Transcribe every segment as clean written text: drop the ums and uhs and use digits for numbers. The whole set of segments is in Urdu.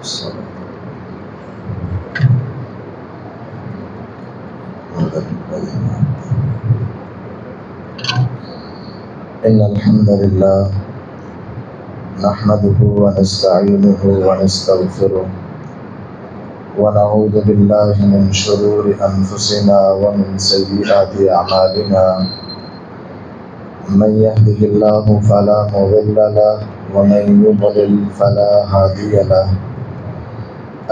إن الحمد لله نحمده ونستعينه ونستغفره ونعوذ بالله من شرور أنفسنا ومن سيئات أعمالنا من يهده الله فلا مضل له ومن يضلل فلا هادي له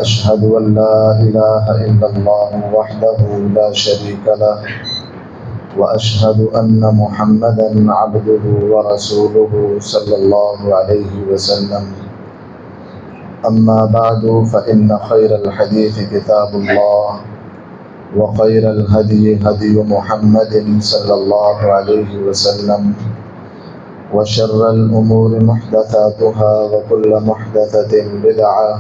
أشهد أن لا إله إلا الله وحده لا شريك له وأشهد أن محمدا عبده ورسوله صلى الله عليه وسلم أما بعد فإن خير الحديث كتاب الله وخير الهدي هدي محمد صلى الله عليه وسلم وشر الأمور محدثاتها وكل محدثة بدعة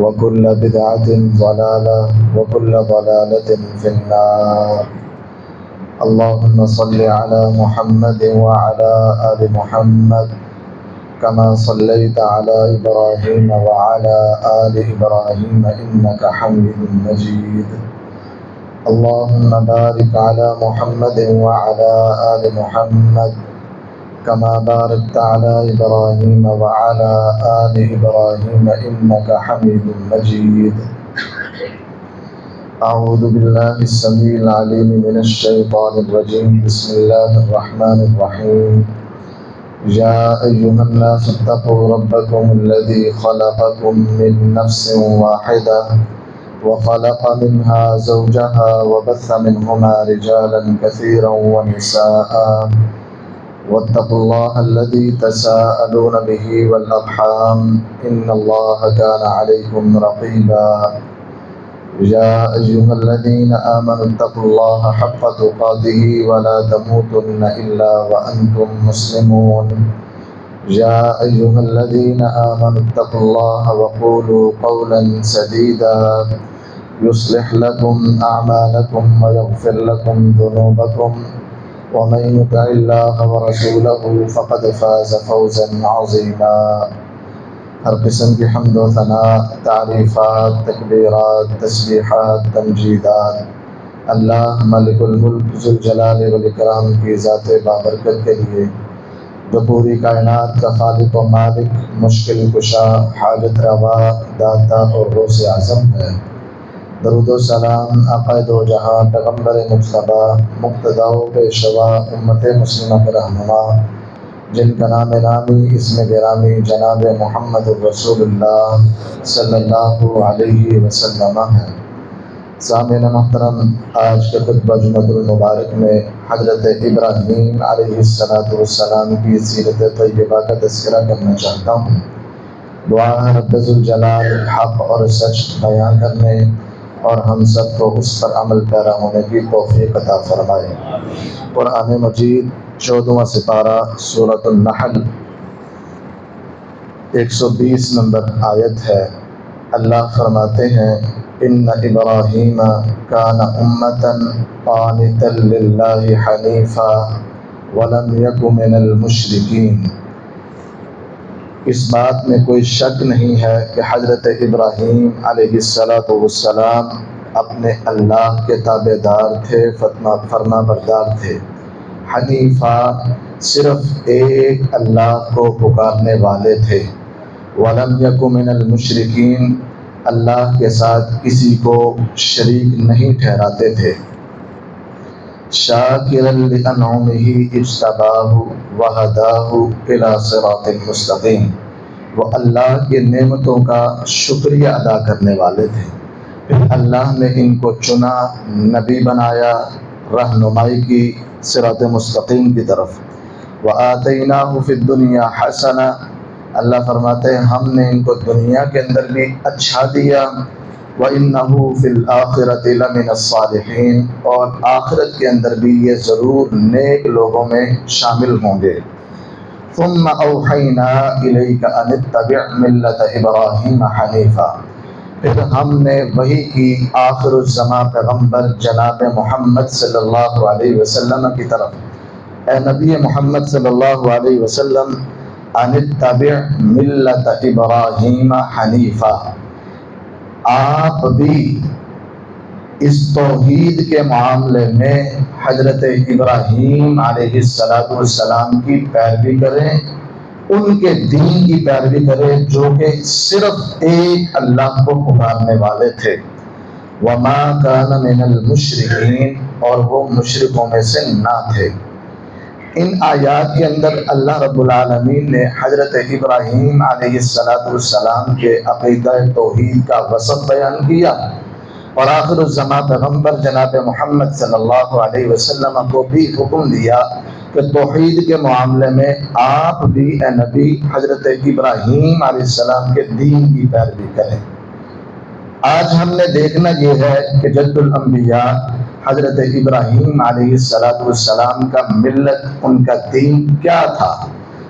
وكل بدعة ضلالة وكل ضلالة في النار. اللهم صل على محمد وعلى آل محمد كما صليت على إبراهيم وعلى آل إبراهيم إنك حميد مجيد. اللهم بارك على محمد وعلى آل محمد كما باركت على إبراهيم وعلى آل إبراهيم إنك حميد مجيد. أعوذ بالله السميع العليم من الشيطان الرجيم. بسم الله الرحمن الرحيم. يا أيها الناس اتقوا ربكم الذي خلقكم من نفس واحدة وخلق منها زوجها وبث منهما رجالا كثيرا ونساء واتقوا الله الذي تساءلون به والأرحام إن الله كان عليكم رقيبا. يا أيها الذين آمنوا اتقوا الله حق تقاته ولا تموتن إلا وأنتم مسلمون. يا أيها الذين آمنوا اتقوا الله وقولوا قولا سديدا يصلح لكم أعمالكم ويغفر لكم ذنوبكم ومن يطع الله ورسوله فقد فاز فوزا عظيما. ہر قسم کی حمد و ثناء، تعریفات، تکبیرات، تسبیحات، تمجیدات اللہ ملک الملک ذوالجلال والاکرام کی ذات بابرکت کے لیے، جو پوری کائنات کا خالق و مالک، مشکل کشا، حاجت روا، داتا اور غوث اعظم ہے۔ درود و سلام آقا دو جہاں، پیغمبر مجتبی، مقتدی و پیشوا، امت مسلمہ کے رہنما، جن کا نام نامی اسم گرامی جناب محمد الرسول اللہ صلی اللہ علیہ وسلم ہے۔ سامعین محترم، آج کے خطبہ جمعۃ المبارک میں حضرت ابراہیم علیہ السلام کی سیرت طیبہ کا تذکرہ کرنا چاہتا ہوں۔ دعا ہے رب ذوالجلال حق اور سچ بیان کرنے اور ہم سب کو اس پر عمل پیرا ہونے کی توفیق عطا فرمائے۔ قرآن مجید 14واں سپارہ سورۃ النحل 120 نمبر آیت ہے۔ اللہ فرماتے ہیں ان ابراہیم کان امۃ قانتا للہ حنیفا ولم یک من المشرکین۔ اس بات میں کوئی شک نہیں ہے کہ حضرت ابراہیم علیہ السلام اپنے اللہ کے تابع دار تھے، فرما بردار تھے۔ حنیفہ صرف ایک اللہ کو پکارنے والے تھے۔ وَلَمْ يَكُ مِنَ الْمُشْرِكِينَ، اللہ کے ساتھ کسی کو شریک نہیں ٹھہراتے تھے۔ شَاكِرًا لِأَنْعُمِهِ اجْتَبَاهُ وَهَدَاهُ إِلَى صِرَاطٍ مُسْتَقِيمٍ، وہ اللہ کی نعمتوں کا شکریہ ادا کرنے والے تھے، پھر اللہ نے ان کو چنا، نبی بنایا، رہنمائی کی صراط مستقیم کی طرف۔ وَآتَيْنَاهُ فِي الدُّنْيَا حَسَنَةً، اللہ فرماتے ہیں ہم نے ان کو دنیا کے اندر بھی اچھا دیا۔ وَإِنَّهُ فِي الْآخِرَةِ لَمِنَ الصَّالِحِينَ، اور آخرت کے اندر بھی یہ ضرور نیک لوگوں میں شامل ہوں گے۔ ثُمَّ أَوْحَيْنَا إِلَيْكَ أَنِ اتَّبِعْ مِلَّةَ إِبْرَاهِيمَ حَنِيفًا، پھر ہم نے وحی کی آخر الزماں پیغمبر جناب محمد صلی اللہ علیہ وسلم کی طرف، اے نبی محمد صلی اللہ علیہ وسلم ان اتبع ملت ابراہیم حنیفا، آپ بھی اس توحید کے معاملے میں حضرت ابراہیم علیہ السلام کی پیروی کریں، ان کے دین کی پیروی کریں جو کہ صرف ایک اللہ کو پکارنے والے تھے۔ وما کان من المشرکین، اور وہ مشرکوں میں سے نہ تھے۔ ان آیات کے اندر اللہ رب العالمین نے حضرت ابراہیم علیہ السلام کے عقیدہ توحید کا وصف بیان کیا، اور آخر الزمان پیغمبر جناب محمد صلی اللہ علیہ وسلم کو بھی حکم دیا کہ توحید کے معاملے میں آپ بھی اے نبی حضرت ابراہیم علیہ السلام کے دین کی پیروی کریں۔ آج ہم نے دیکھنا یہ ہے کہ جد الانبیاء حضرت ابراہیم علیہ السلام کا ملت، ان کا دین کیا تھا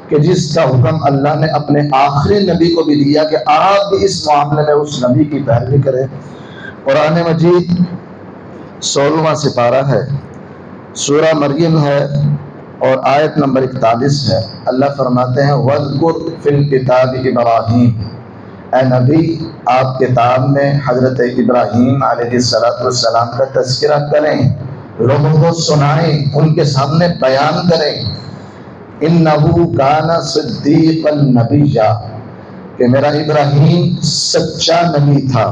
کہ جس کا حکم اللہ نے اپنے آخری نبی کو بھی دیا کہ آپ بھی اس معاملے میں اس نبی کی پیروی کریں۔ قرآن مجید 16واں سپارہ ہے، سورہ مریم ہے اور آیت نمبر 41 ہے۔ اللہ فرماتے ہیں وَاذْكُرْ فِي الْكِتَابِ ابراہیم، اے نبی آپ کتاب میں حضرت ابراہیم علیہ السلام کا تذکرہ کریں، لوگوں کو سنائیں، ان کے سامنے بیان کریں۔ اِنَّهُ كَانَ صِدِّيقًا نَبِيًّا، کہ میرا ابراہیم سچا نبی تھا۔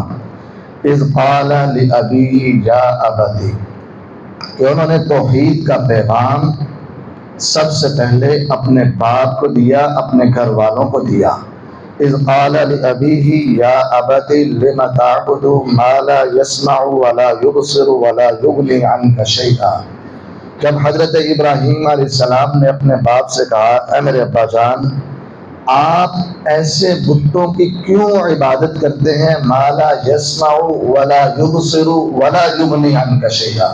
اِذْ قَالَ لِأَبِيهِ يَا أَبَتِ، کہ انہوں نے توحید کا پیغام سب سے پہلے اپنے باپ کو دیا، اپنے گھر والوں کو دیا۔ اِذْ قَالَ لِأَبِيهِ يَا أَبَتِ لِمَ تَعْبُدُ مَا لَا يَسْمَعُ وَلَا يُبْصِرُ وَلَا يُغْنِي عَنْكَ شَيْئًا، جب حضرت ابراہیم علیہ السلام نے اپنے باپ سے کہا اے میرے ابا جان، آپ ایسے بتوں کی کیوں عبادت کرتے ہیں، ما لا يسمع ولا يبصر ولا يغني عنك شيئا،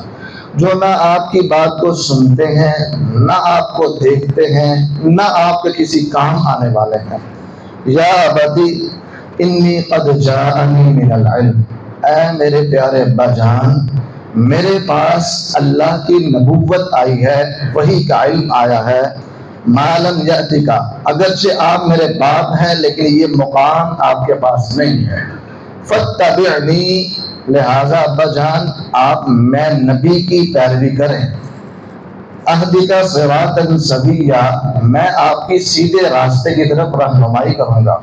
جو نہ آپ کی بات کو سنتے ہیں، نہ آپ کو دیکھتے ہیں، نہ آپ کے کسی کام آنے والے ہیں۔ یا ابتی انی قد جاءنی من العلم، اے میرے پیارے ابا جان، میرے پاس اللہ کی نبوت آئی ہے، وحی کا علم آیا ہے۔ ما لم یأتک، اگرچہ آپ میرے باپ ہیں لیکن یہ مقام آپ کے پاس نہیں ہے۔ فاتبعنی، لہذا ابا جان آپ میں نبی کی پیروی کریں۔ اہدک صراطا سویا، میں آپ کی سیدھے راستے کی طرف رہنمائی کروں گا۔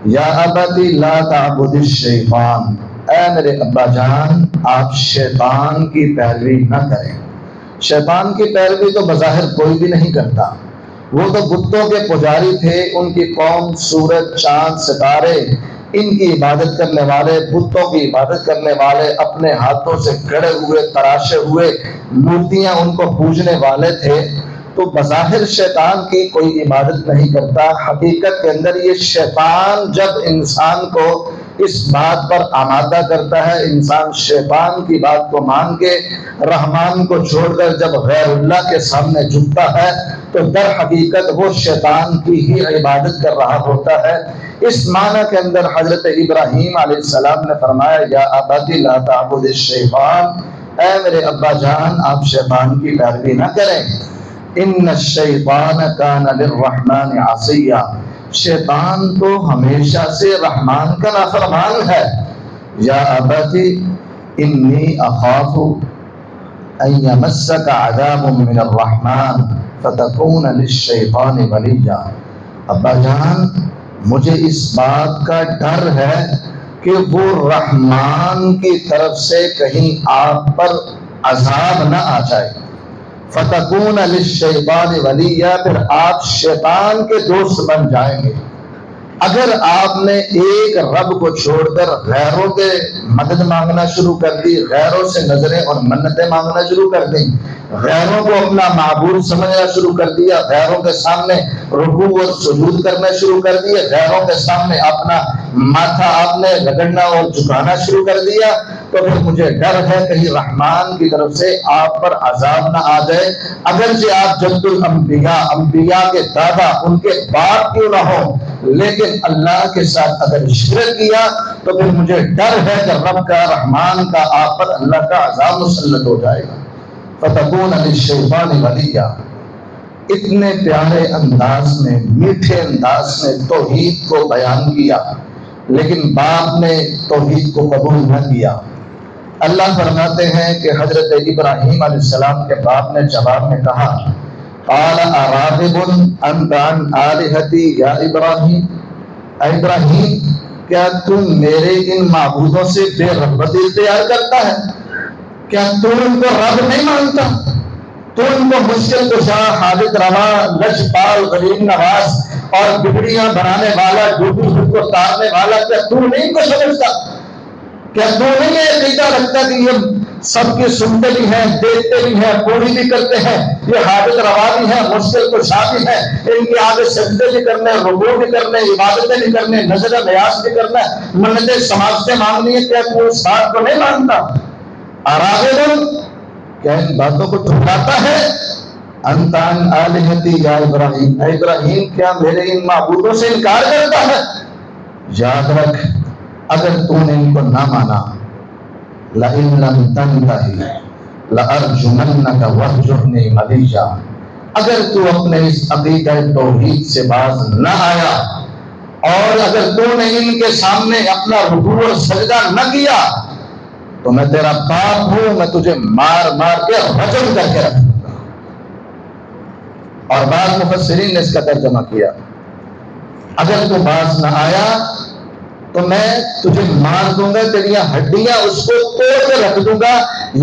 یا ابت لا تعبد الشیطان، اے میرے ابا جان آپ شیطان کی پیروی نہ کریں۔ شیطان کی پیروی تو بظاہر کوئی بھی نہیں کرتا، وہ تو بتوں کے پجاری تھے، ان کی قوم سورج، چاند، ستارے، ان کی عبادت کرنے والے، بتوں کی عبادت کرنے والے، اپنے ہاتھوں سے گڑے ہوئے تراشے ہوئے مورتیاں ان کو پوجنے والے تھے۔ تو بظاہر شیطان کی کوئی عبادت نہیں کرتا، حقیقت کے اندر یہ شیطان جب انسان کو اس بات پر آمادہ کرتا ہے، انسان شیطان کی بات کو مان کے رحمان کو چھوڑ کر جب غیر اللہ کے سامنے جھکتا ہے تو در حقیقت وہ شیطان کی ہی عبادت کر رہا ہوتا ہے۔ اس معنی کے اندر حضرت ابراہیم علیہ السلام نے فرمایا یا ابت لا تعبد الشیطان، اے میرے ابا جان آپ شیطان کی پیروی نہ کریں۔ ان الشیطان کان للرحمن عصیا، شیطان تو ہمیشہ سے رحمان کا نافرمان ہے۔ یا ابت انی اخاف ان یمسک عذاب من الرحمن فتکون للشیطان ولیا، ابا جان مجھے اس بات کا ڈر ہے کہ وہ رحمان کی طرف سے کہیں آپ پر عذاب نہ آ جائے۔ فتکون للشیطان ولیا، پھر آپ شیطان کے دوست بن جائیں گے۔ اگر آپ نے ایک رب کو چھوڑ کر غیروں کے مدد مانگنا شروع کر دی، غیروں سے نظریں اور منتیں مانگنا شروع کر دی، غیروں کو اپنا معبود سمجھنا شروع کر دیا، غیروں کے سامنے رکوع اور سجود کرنا شروع کر دیے، غیروں کے سامنے اپنا ماتھا آپ نے رگڑنا اور جھکانا شروع کر دیا، تو پھر مجھے ڈر ہے کہیں رحمان کی طرف سے آپ پر عذاب نہ آ جائے۔ اگرچہ آپ جد الانبیاء، انبیاء کے دادا، ان کے باپ کیوں نہ ہو، لیکن اللہ کے ساتھ اگر شرک کیا تو پھر مجھے ڈر ہے کہ رب کا، رحمان کا آپ پر اللہ کا عذاب مسلط ہو جائے گا۔ فتکون للشیطان ولیا۔ اتنے پیارے انداز میں، میٹھے انداز میں توحید کو بیان کیا، لیکن باپ نے توحید کو قبول نہ کیا۔ اللہ فرماتے ہیں کہ حضرت ابراہیم علیہ السلام کے باپ نے جواب میں کہا قال اراغب انت عن آلہتی یا ابراہیم، اے ابراہیم کیا تم میرے ان معبودوں سے بے رغبتی اختیار کرتا ہے؟ کیا تم ان کو رب نہیں مانتا؟ تو ان کو مشکل کشا، حاجت روا، لجپال، غریب نواز اور بگڑیاں بنانے والا، ڈوبی خود کو تارنے والا، کیا تو نہیں ان کو سمجھتا؟ کیا تو نہیں یہ عقیدہ رکھتا کہ یہ سب کی سنتے بھی ہیں، دیکھتے بھی ہیں، پوری بھی کرتے ہیں، یہ حاجت روا بھی ہیں، مشکل کشا بھی ہیں، ان کی آگے سجدے بھی کرنے، رکوع بھی کرنے، عبادتیں بھی کرنے، نظر نیاز بھی کرنا، منتیں سماجتیں مانگنی ہے، کیا تو اس بات کو نہیں مانتا؟ اراغب، کیا ان باتوں کو ٹھکراتا ہے؟ انت عن آلہتی یا ابراہیم، اے ابراہیم کیا میرے ان معبودوں سے انکار کرتا ہے؟ یاد رکھ اگر تو نے ان کو نہ مانا لئن لم تنتہی لارجمنک واہجرنی ملیجا، اگر تو اپنے اس عقیدہ توحید سے باز نہ آیا اور اگر تو نے ان کے سامنے اپنا رکوع اور سجدہ نہ کیا تو میں تیرا باپ ہوں، میں تجھے مار مار کے رجم کر کے رکھوں گا۔ اور بعض مفسرین نے اس کا ترجمہ کیا اگر تو باز نہ آیا تو میں تجھے مار دوں گا، تیری ہڈیاں اس کو توڑ کے رکھ دوں گا،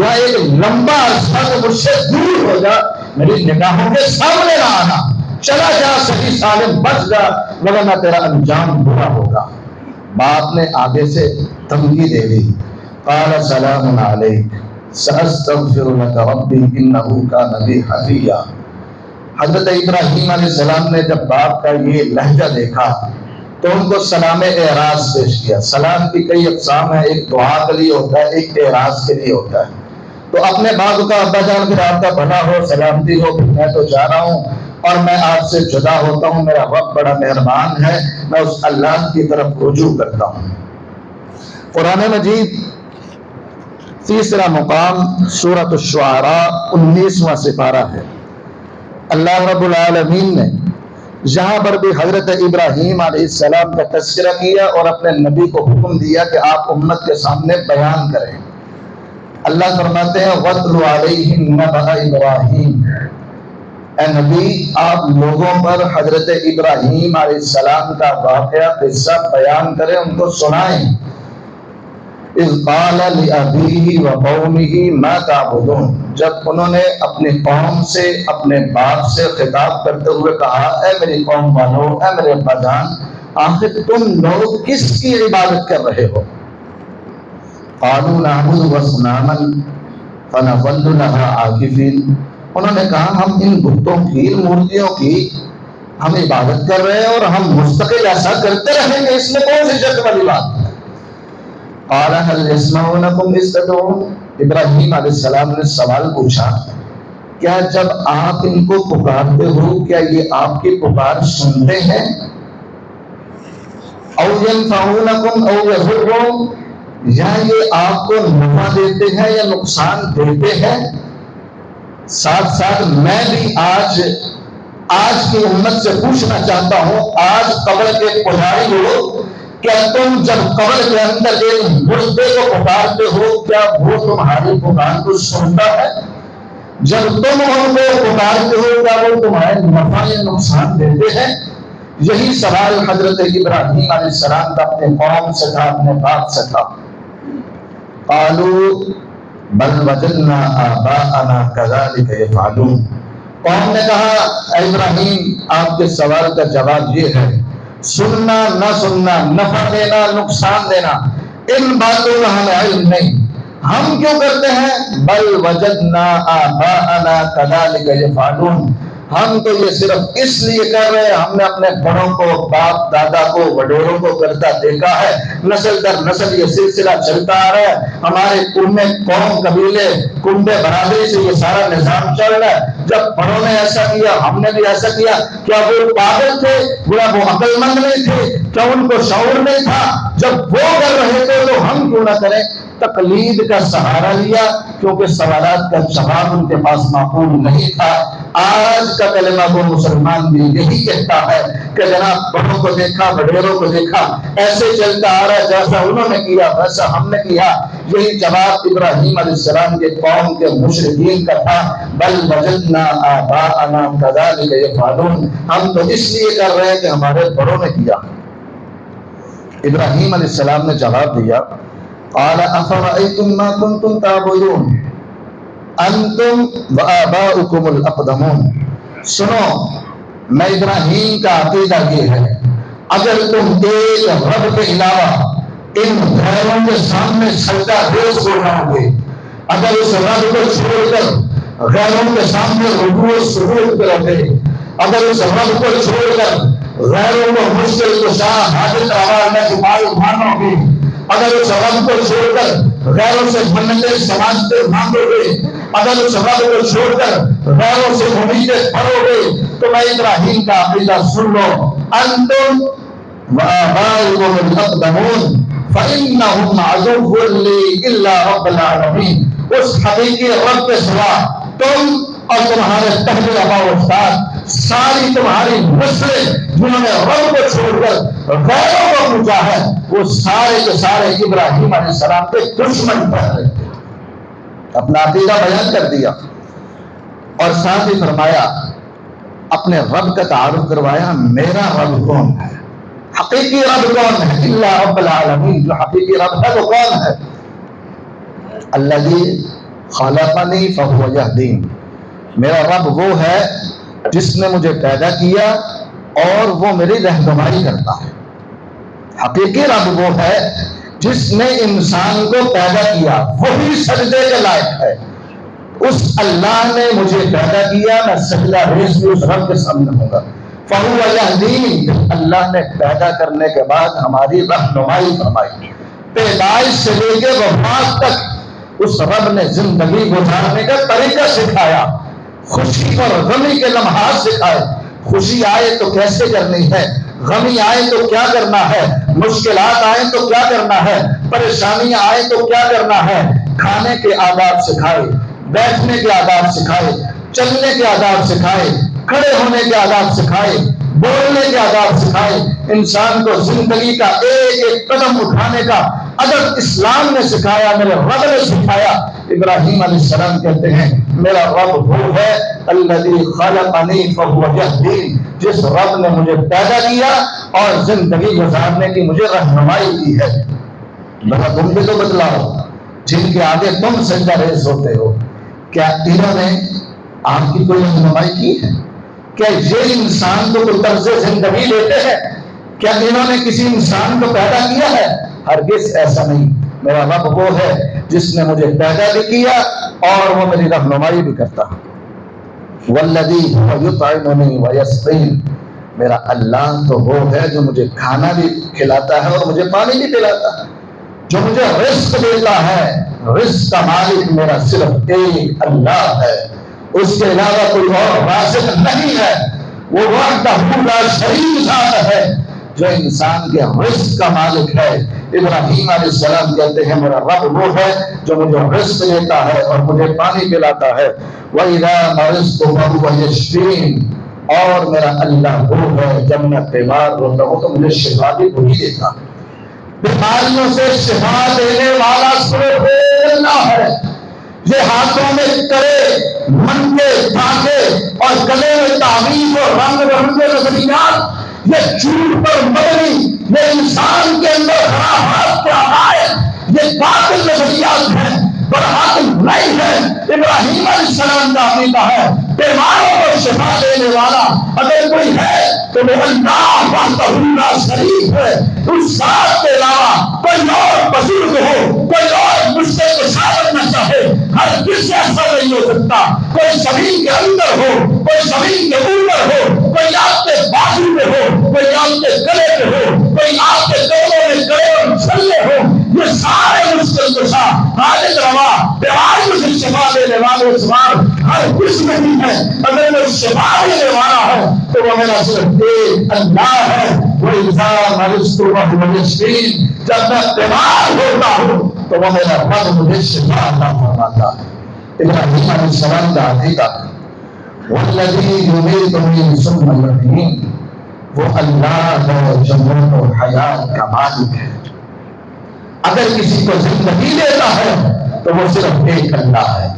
یا ایک لمبا عرصہ تو مجھ سے دور ہو جا، میری نگاہوں کے سامنے نہ آنا، چلا جا، صحیح سالم بچ جا، ورنہ تیرا انجام برا ہوگا۔ باپ نے آگے سے دھمکی دے دی قال سلام علیک سأستغفر لک ربی انہ کان بی حفیا۔ حضرت ابراہیم علیہ السلام نے جب باپ کا یہ لہجہ دیکھا تو ان کو سلام اعراض پیش کیا۔ سلام کی کئی اقسام ہیں، ایک دعا کے لیے ہوتا ہے، ایک اعراض کے لیے ہوتا ہے۔ تو اپنے باپ کا ابا جان پھر آپ کا بھلا ہو، سلامتی ہو، میں تو جا رہا ہوں اور میں آپ سے جدا ہوتا ہوں، میرا رب بڑا مہربان ہے، میں اس اللہ کی طرف رجوع کرتا ہوں۔ قرآن مجید تیسرا مقام سورۃ الشعراء 19واں سپارہ ہے۔ اللہ رب العالمین نے یہاں پر بھی حضرت ابراہیم علیہ السلام کا تذکرہ کیا اور اپنے نبی کو حکم دیا کہ آپ امت کے سامنے بیان کریں۔ اللہ فرماتے ہیں وَاتْلُ عَلَيْهِمْ نَبَأَ إِبْرَاهِيمَ، اے نبی آپ لوگوں پر حضرت ابراہیم علیہ السلام کا واقعہ قصہ بیان کریں، ان کو سنائیں۔ اذ قال لأبيه وقومه ما تعبدون، جب انہوں نے اپنی قوم سے، اپنے باپ سے خطاب کرتے ہوئے کہا اے میری قوم والو، اے میرے ابا جان، آخر تم لوگ کس کی عبادت کر رہے ہو؟ قالوا نعبد اصناما فنظل لها عاکفین، انہوں نے کہا ہم ان بتوں کی، مورتیوں کی ہم عبادت کر رہے ہیں اور ہم مستقل ایسا کرتے رہیں گے، اس میں کون سی شک والی بات؟ قال هل يسمعونكم اذ تدعون، ابراہیم علیہ السلام نے سوال پوچھا کیا جب آپ ان کو پکارتے ہو کیا یہ آپ کی پکار سنتے ہیں؟ او ينفعونكم او يضرون، یا یہ آپ کو نفع دیتے ہیں یا نقصان دیتے ہیں؟ ساتھ ساتھ میں بھی آج کی امت سے پوچھنا چاہتا ہوں، آج قبر کے پجاری ہو، کیا تم جب قبر کے اندر ایک مردے کو پکارتے ہو کیا وہ تمہاری پکار کو سنتا ہے؟ جب تم ان کو پکارتے ہو کیا وہ تمہارے نفع یا نقصان دیتے ہیں؟ یہی سوال حضرت ابراہیم علیہ السلام کا اپنے قوم سے تھا، اپنے باپ سے تھا۔ قالوا بل وجدنا آباءنا كذلك يفعلون، قوم نے کہا اے ابراہیم آپ کے سوال کا جواب یہ ہے سننا نہ سننا، نفع دینا نقصان دینا، ان باتوں کا ہمیں علم نہیں، ہم کیوں کرتے ہیں؟ بل وجدنا آباءنا كذلك يفعلون، ہم تو یہ صرف اس لیے کر رہے ہیں ہم نے اپنے بڑوں کو، باپ دادا کو، وڈیروں کو کرتا دیکھا ہے، نسل در نسل یہ سلسلہ چلتا آ رہا ہے، ہمارے کنبے قوم قبیلے کنبے برادری سے یہ سارا نظام چل رہا ہے، جب بڑوں نے ایسا کیا ہم نے بھی ایسا کیا۔ کیا وہ پاگل تھے؟ کیا وہ عقل مند نہیں تھے؟ کیا ان کو شعور نہیں تھا جب وہ کر رہے تھے تو ہم کیوں نہ کریں؟ تقلید کا سہارا لیا کیونکہ سوالات کا جواب ان کے پاس معقول نہیں تھا۔ آج کا کلمہ وہ مسلمان بھی یہی کہتا ہے کہ جناب بڑوں کو دیکھا، وڈیروں کو دیکھا، ایسے چلتا آ رہا ہے، جیسا انہوں نے کیا ویسا ہم نے کیا۔ یہی جواب ابراہیم علیہ السلام کے قوم کے مشرکین کا تھا، بل وجدنا آباءنا کذالک یفعلون، ہم تو اس لیے کر رہے ہیں کہ ہمارے بڑوں نے کیا۔ ابراہیم علیہ السلام نے جواب دیا، قال افرأيتم ما كنتم تعبدون انتم وآباؤكم الاقدمون، سنو میں ابراہیم کا عقیدہ یہ ہے، اگر تم ایک رب کے علاوہ ان غیروں کے سامنے سجدہ ریز ہو جاؤ گے، اگر اس رب کو چھوڑ کر غیروں کے سامنے رکوع و سجود کرو گے، اگر اس رب کو چھوڑ کر غیروں کو مشکل کشا حاجت روا میں جمال مانو گے، اگر اس رب کو چھوڑ کر غیروں سے منتیں سماجتے مانگو گے، اگر اس رب کو چھوڑ کر غیروں سے امیدیں پڑھو گے، تو میں ابراہیم کا عقیدہ سن لو، انتم وآباؤکم الاقدمون فإنہم عدو لی الا رب العالمین، اس حقیقی رب کے سوا تم اور تمہارے پہلے آباء و اجداد، ساری تمہاری نسلیں جنہوں نے رب کو چھوڑ کر غیروں کو پوجا ہے، وہ سارے کے سارے ابراہیم علیہ السلام کے دشمن ٹھہرے۔ اپنا عقیدہ بیان کر دیا اور ساتھ ہی فرمایا، اپنے رب کا تعارف کروایا، میرا رب کون ہے، حقیقی رب کون ہے، الا رب العالمین، جو حقیقی رب ہے وہ کون ہے، الذی خلقنی فہو یہدین، میرا رب وہ ہے جس نے مجھے پیدا کیا اور وہ میری رہنمائی کرتا ہے۔ حقیقی رب وہ ہے جس نے انسان کو پیدا کیا، وہی سجدے کے لائق ہے۔ اس اللہ نے مجھے پیدا کیا، میں سجدہ ریز بھی اس رب کے سامنے ہوں گا۔ فَهُوَ يَهْدِينِ، اللہ نے پیدا کرنے کے بعد ہماری رہنمائی فرمائی، پیدائش سے لے کے وفات تک اس رب نے زندگی گزارنے کا طریقہ سکھایا، خوشی اور غمی کے لمحات سکھائے، خوشی آئے تو کیسے کرنی ہے، غمی آئے تو کیا کرنا ہے، مشکلات آئیں تو کیا کرنا ہے، پریشانیاں آئیں تو کیا کرنا ہے، کھانے کے آداب سکھائے، بیٹھنے کے آداب سکھائے، چلنے کے آداب سکھائے، کھڑے ہونے کے آداب سکھائے، بولنے کے آداب سکھائے، انسان کو زندگی کا ایک ایک قدم اٹھانے کا ادب اسلام نے سکھایا، میرے رب نے سکھایا۔ ابراہیم علیہ السلام کہتے ہیں میرا رب وہ ہے الذی خلقنی فہو یہدین، جس رب نے مجھے پیدا کیا اور زندگی گزارنے کی مجھے رہنمائی کی ہے۔ ذرا تم بھی تو بتلاؤ، جن کے آگے تم سجدہ ریز ہوتے ہو، کیا انہوں نے آپ کی کوئی رہنمائی کی ہے؟ کیا یہ انسان کو کوئی طرز زندگی دیتے ہیں؟ کیا انہوں نے کسی انسان کو پیدا کیا ہے؟ ہرگز ایسا نہیں۔ میرا رب وہ ہے جس نے مجھے پیدا بھی کیا اور وہ میری رہنمائی بھی کرتا ہے۔ والذی یطعمنی ویسقین، میرا اللہ تو وہ ہے جو مجھے کھانا بھی کھلاتا ہے اور مجھے پانی بھی پلاتا ہے، جو مجھے رزق دیتا ہے۔ رزق کا مالک میرا صرف ایک اللہ ہے، اس کے علاوہ کوئی اور رازق نہیں ہے، وہ وحدہ لا شریک ذات ہے جو انسان کے رزق کا مالک ہے۔ ابراہیم علیہ السلام کہتے ہیں میرا رب وہ ہے جو مجھے رزق دیتا ہے اور مجھے پانی پلاتا ہے۔ وَإِذَا مَرِضْتُ فَهُوَ يَشْفِينِ، اور میرا اللہ وہ ہے جب میں بیمار ہوتا ہوں تو مجھے شفا بھی وہی دیتا۔ بیماریوں سے شفا دینے والا صرف اللہ ہے۔ یہ ہاتھوں میں کرے، منگے، دھاگے اور گلے میں تعویذ اور رنگ برنگے نظریات، یہ جھوٹ پر مبنی، یہ انسان کے اندر خرافات کے عقائد، یہ باطل نظریات ہیں، برحق نہیں ہے۔ ابراہیم علیہ السلام کا عقیدہ ہے بیماروں کو شفا دینے والا اگر کوئی ہے تو وہ اللہ وحدہ لا شریک ہے، اس ذات کے علاوہ کوئی اور بزرگ ہو، کوئی اور مشکل کو سامنا چاہے، ہر کسی ایسا نہیں ہو سکتا۔ کوئی زمین کے اندر ہو، کوئی زمین کے اوپر ہو، کوئی آپ کے بازو میں ہو، کوئی آپ کے گلے میں ہو، کوئی آپ کے دونوں میں گڑے اور چھلے ہو، یہ سارے مشکل کشا، حاجت روا، بیماریوں سے شفا دینے والے سوال ہر کچھ نہیں ہے۔ اگر وہ شفا دینے والا ہے تو وہ میرا صرف ایک اللہ ہے، وَإِذَا مَرِضْتُ فَهُوَ يَشْفِينِ، جب میں بیمار ہوتا ہوں تو وہ میرا رب مجھے شفا عطا فرماتا ہے۔ ابراہیم علیہ السلام کا عقیدہ وَالَّذِي يُمِيتُنِي ثُمَّ يُحْيِينِ، وہ اللہ ہے جو موت و حیات کا مالک ہے۔ اگر کسی کو زندگی دیتا ہے تو وہ صرف ایک اللہ ہے،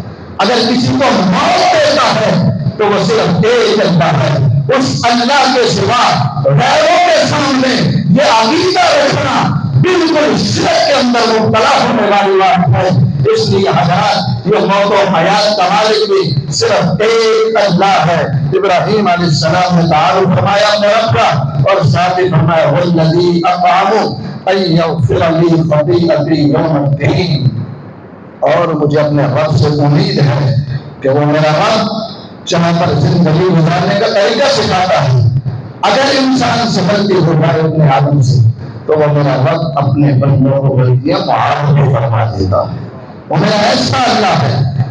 اگر کسی کو موت دیتا ہے تو وہ صرف ایک اللہ ہے۔ اس اللہ کے سوا غیروں کے سامنے یہ عقیدہ رکھنا بالکل شرک کے اندر مبتلا ہونے والی بات ہے۔ اس لیے حضرات یہ موت و حیات کا مالک بھی صرف ایک اللہ ہے۔ ابراہیم علیہ السلام نے تعارف فرمایا اپنے رب کا، اور ساتھ ہی فرمایا والذی اطعمہ ان یغفر لی خطیئتی یوم الدین، اور مجھے اپنے رب سے امید ہے کہ وہ میرا رب جہاں پر زندگی گزارنے کا طریقہ سکھاتا ہے۔ اگر انسان سے غلطی ہو جائے اپنے آدم سے تو وہ میرا رب اپنے بندوں کو غلطیاں معاف فرما دیتا ہے۔ وہ میرا ایسا اللہ ہے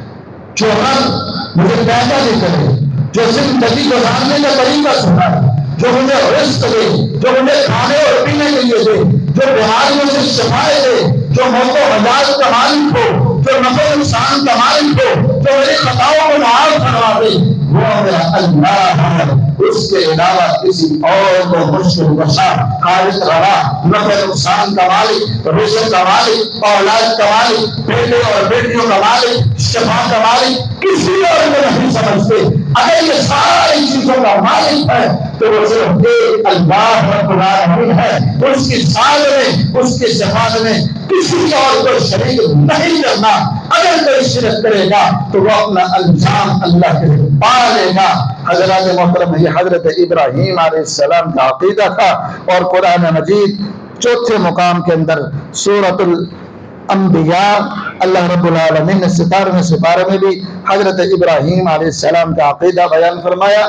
جو رب مجھے پیدا بھی کرے، جو زندگی گزارنے کا طریقہ سکھائے، جو مجھے رزق دے، جو مجھے کھانے اور پینے کے لیے دے، جو بیماریوں سے شفائے دے، جو موت و حیات کا مالک ہو، جو نفع و نقصان کا مالک ہو، جو میری خطاؤں کو معاف فرما دے، وہ میرا اللہ ہے۔ اس کے علاوہ کسی اور کو مشکل کشا، خالق روا، نفع نقصان کا مالک، رزق کا مالک، اولاد کا مالک، بیٹے اور بیٹیوں کا مالک، شفا کا مالک کسی اور کو نہیں سمجھتے۔ اگر یہ ساری چیزوں کا مالک ہے تو وہ صرف ایک اللہ رب العالمین ہے۔ اس کی سال میں، اس کی شفاعت میں کسی اور کو شریک نہیں کرنا۔ اگر کوئی شرک کرے گا تو وہ اپنا الزام اللہ کے پا لے گا۔ حضرات محترم، یہ حضرت ابراہیم علیہ السلام کا عقیدہ تھا، اور قرآن مجید چوتھے مقام کے اندر سورۃ الانبیاء اللہ رب العالمین نے 17ویں سپارے میں بھی حضرت ابراہیم علیہ السلام کا عقیدہ بیان فرمایا۔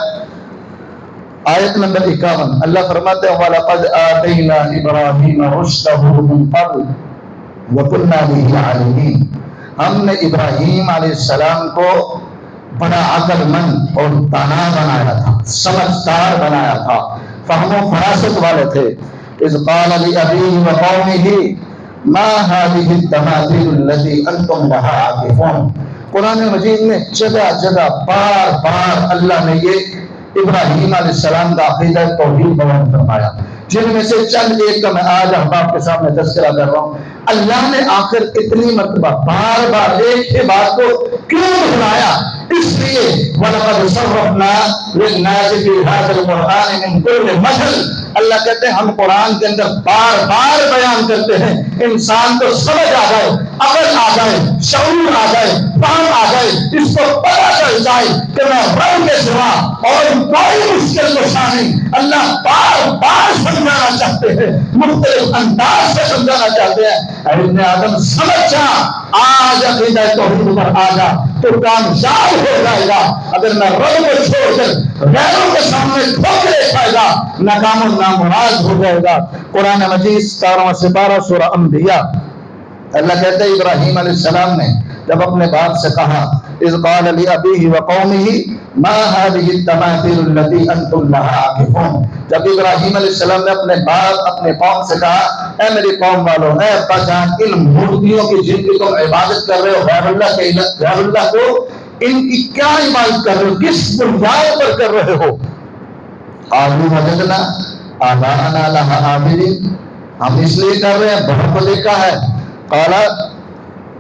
آیت نمبر 51 اللہ فرماتے ہیں وَلَقَدْ آتَيْنَا إِبْرَاهِيمَ رُشْدَهُ مِنْ قَبْلُ وَكُنَّا بِهِ عَالِمِينَ، ہم نے ابراہیم علیہ السلام کو بڑا عقل مند اور دانا بنایا تھا، سمجھدار بنایا تھا، فہم و فراست والے تھے۔ اذ قال لأبيه وقومه ما هذه التماثيل التي انتم لها عاكفون، قرآن مجید میں جگہ جگہ بار بار اللہ نے یہ ابراہیم علیہ السلام کا عقیدہ توحید بیان فرمایا، جن میں سے چند ایک کا میں آج احباب کے سامنے تذکرہ کر رہا ہوں۔ اللہ نے آخر اتنی مرتبہ بار بار ایک ہی بات کو کیوں دہرایا؟ اس لیے وَلَقَدْ صَرَّفْنَا لِلنَّاسِ فِي هَذَا الْقُرْآنِ مِنْ كُلِّ مَثَلٍ، اللہ کہتے ہیں ہم قرآن کے اندر بار بار بیان کرتے ہیں، انسان کو سمجھ آ جائے، عقل آ جائے، شعور آ جائے، فہم آ جائے، اس کو پتہ چل جائے کہ میں رب کے سوا اور کوئی مشکل کشا نہیں۔ اللہ بار بار سمجھانا چاہتے ہیں، مختلف انداز سے سمجھانا چاہتے ہیں۔ اے ابن آدم سمجھ جا، آج عقیدہ توحید پر آ جا تو کامیاب ہو جائے گا۔ اگر میں رب کو چھوڑ کر غیروں کے سامنے ٹھوکرے کھائے گا، ناکام و نامراد ہو جائے گا۔ قرآن مجید 17واں سپارہ سورہ انبیاء اللہ کہتے ہیں ابراہیم علیہ السلام نے جب اپنے باپ سے کہا اذ قال لأبيه وقومه ما هذه التماثيل التي انتم لها عاكفون، جب ابراہیم علیہ السلام نے اپنے باپ اپنے قوم سے کہا اے میری قوم والوں، اے ابا جان، ان مورتیوں کی جن کی تم عبادت کر رہے ہو، غیر اللہ کو، ان کی کیا عبادت کر رہے ہو، کس بنیاد پر کر رہے ہو؟ قالوا وجدنا آباءنا لها عابدين، ہم اس لیے کر رہے ہیں بہت کو دیکھا ہے۔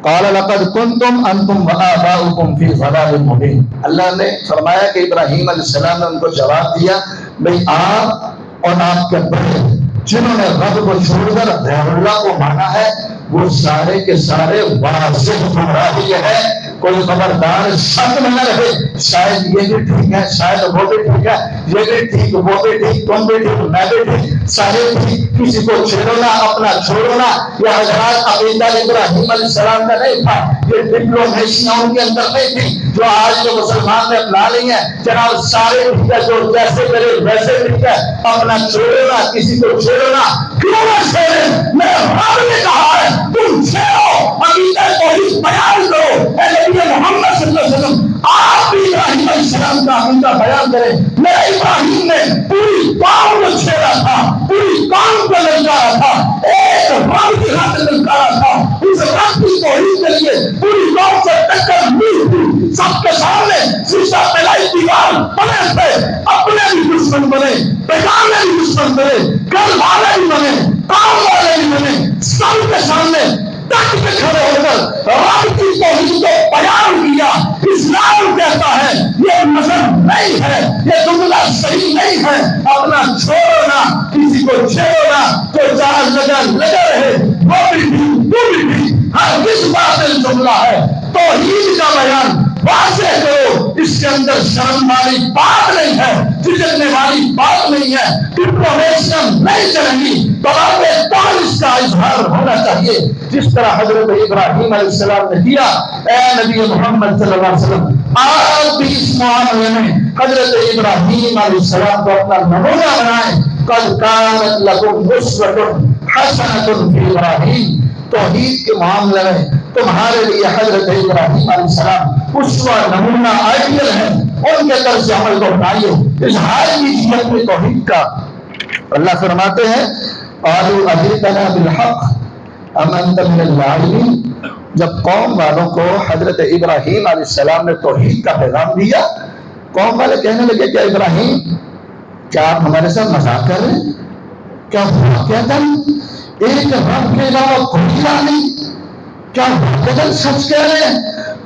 قال لقد كنتم انتم وآباؤكم في ضلال مبين، اللہ نے فرمایا کہ ابراہیم علیہ السلام نے ان کو جواب دیا بھئی آپ اور آپ کے بڑے جنہوں نے رب کو چھوڑ کر غیر اللہ کو مانا ہے وہ سارے کے سارے واضح گمراہی ہے۔ کوئی خبردار شک میں نہ رہے، شاید یہ بھی ٹھیک ہے، شاید وہ بھی ٹھیک ہے، یہ بھی ٹھیک، وہ بھی ٹھیک، تم بھی ٹھیک، میں بھی ٹھیک، سارے ٹھیک، کسی کو چھیڑو نہ، اپنا چھوڑو نہ۔ یہ حضرات عقیدہ ابراہیم علیہ السلام کا نہیں تھا، یہ ڈپلومیشیاں ان کے اندر نہیں تھی جو آج کے مسلمان نے اپنا لی ہیں۔ جناب سارے ٹھیک ہے، جو جیسے کرے ویسے ٹھیک ہے، اپنا چھوڑو نہ، کسی کو چھیڑو نہ۔ کیوں نہ چھیڑے؟ میں رب نے کہا ہے تم چھیڑو، عقیدہ توحید بیان کرو۔ اے نبی محمد صلی اللہ علیہ وسلم آپ بھی ابراہیم علیہ السلام کا عقیدہ بیان کریں۔ میرے ابراہیم نے پوری قوم کو چھیڑا تھا، پوری دشمن بنے، پیغام میں بھی دشمن بنے، گھر والے بھی بنے، قوم والے بھی بنے، سب کے سامنے تخت پہ کھڑے ہو کر رب کی توحید کو بیان کیا۔ اسلام کہتا ہے یہ مذہب نہیں ہے، یہ جملہ صحیح نہیں ہے، اپنا چھوڑو نہ، کسی کو چھیڑو نہ، جو جہاں لگا رہے وہ بھی ہر کس باطل جملہ ہے۔ توحید کا بیان واضح کرو، اس کے اندر شرم والی بات نہیں ہے، جھجکنے والی بات نہیں ہے، ڈپلومیشن نہیں چلیں گی، اس کا اظہار ہونا چاہیے جس طرح حضرت ابراہیم علیہ السلام نے کیا۔ اے نبی محمد صلی اللہ علیہ وسلم، آپ بھی اس معاملے میں حضرت ابراہیم علیہ السلام کو اپنا نمونہ بنائیں۔ قد کانت لکم اسوۃ حسنۃ فی ابراہیم، توحید کے معاملے میں تمہارے لیے حضرت ابراہیم علیہ السلام اسوہ نمونہ آئیڈیل ہے، ان کے طرز عمل کو اپنائیے، اظہار کیجیے اپنے توحید کا۔ اللہ فرماتے ہیں قالوا اجئتنا بالحق ام انت من اللاعبین، جب قوم والوں کو حضرت ابراہیم علیہ السلام نے توحید کا پیغام دیا، قوم والے کہنے لگے کہ ابراہیم کیا آپ ہمارے ساتھ مذاق کر رہے ہیں؟ کیا کہتا ہے ایک رب کے علاوہ کوئی الہ نہیں؟ کیا واقعاً سچ کہہ رہے ہیں؟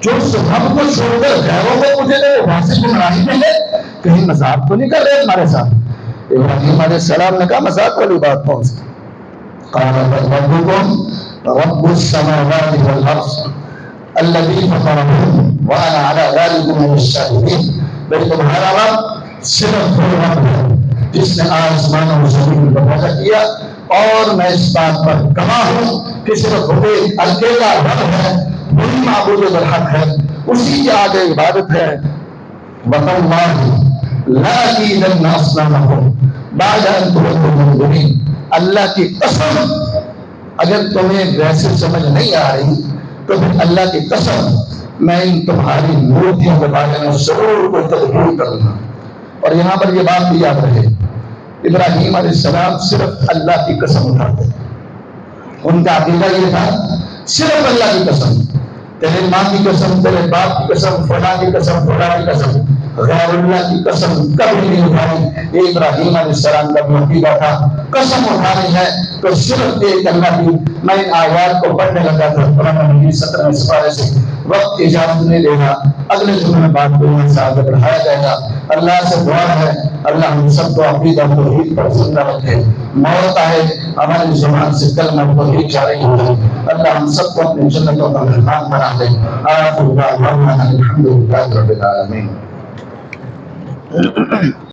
جو اس رب کو چھوڑ کر غیروں کو پوجے گئے وہاں سے گمراہی میں ہے، کہیں مذاق تو نہیں کر رہے ہمارے ساتھ؟ ابراہیم علیہ السلام نے کہا مذاق والی بات کون سی؟ قال ربکم رب السماوات والارض الذی فطرہم وانا علی ذلک من الشاہدین، بھئی تمہارا رب صرف وہ رب ہے جس نے آسمان و زمین کو پیدا کیا، اور میں اس بات پر گواہ ہوں کہ صرف ایک اکیلا رب ہے، وہی معبود بالحق ہے، اسی کے آگے عبادت ہے۔ وَاللَّهِ لَأَكِيدَنَّ أَصْنَامَكُمْ بَعْدَ أَن تُوَلُّوا مُدْبِرِينَ، اللہ کی قسم اگر تمہیں ویسے سمجھ نہیں آ رہی تو پھر اللہ کی قسم میں ان تمہاری مورتیوں کے بارے میں ضرور کوئی تدبیر کروں گا۔ اور یہاں پر یہ بات بھی یاد رہے، ابراہیم علیہ السلام صرف اللہ کی قسم اٹھاتے، ان کا عقیدہ یہ تھا صرف اللہ کی قسم، تیرے ماں کی قسم، تیرے باپ کی قسم، فلاں کی قسم، فلاں کی قسم، غیر اللہ کی قسم کبھی نہیں اٹھانی۔ یہ ابراہیم علیہ السلام کا عقیدہ تھا، قسم اٹھانی ہے تو صرف ایک اللہ کی۔ میں ان آیات کو پڑھنے لگا تھا قرآن مجید 17ویں سپارے سے، وقت اجازت نہیں دے گا، اگلے جمعے میں بات کو سے آگے بڑھایا جائے گا۔ اللہ سے دعا ہے اللہ ہم سب کو عقیدہ توحید پر زندہ رکھے، موت آئے ہماری زبان سے کلمہ توحید جاری ہو، اللہ ہم سب کو اپنی جنتوں کا مہمان بنا دے۔ آخر دعوانا الحمدللہ رب العالمین۔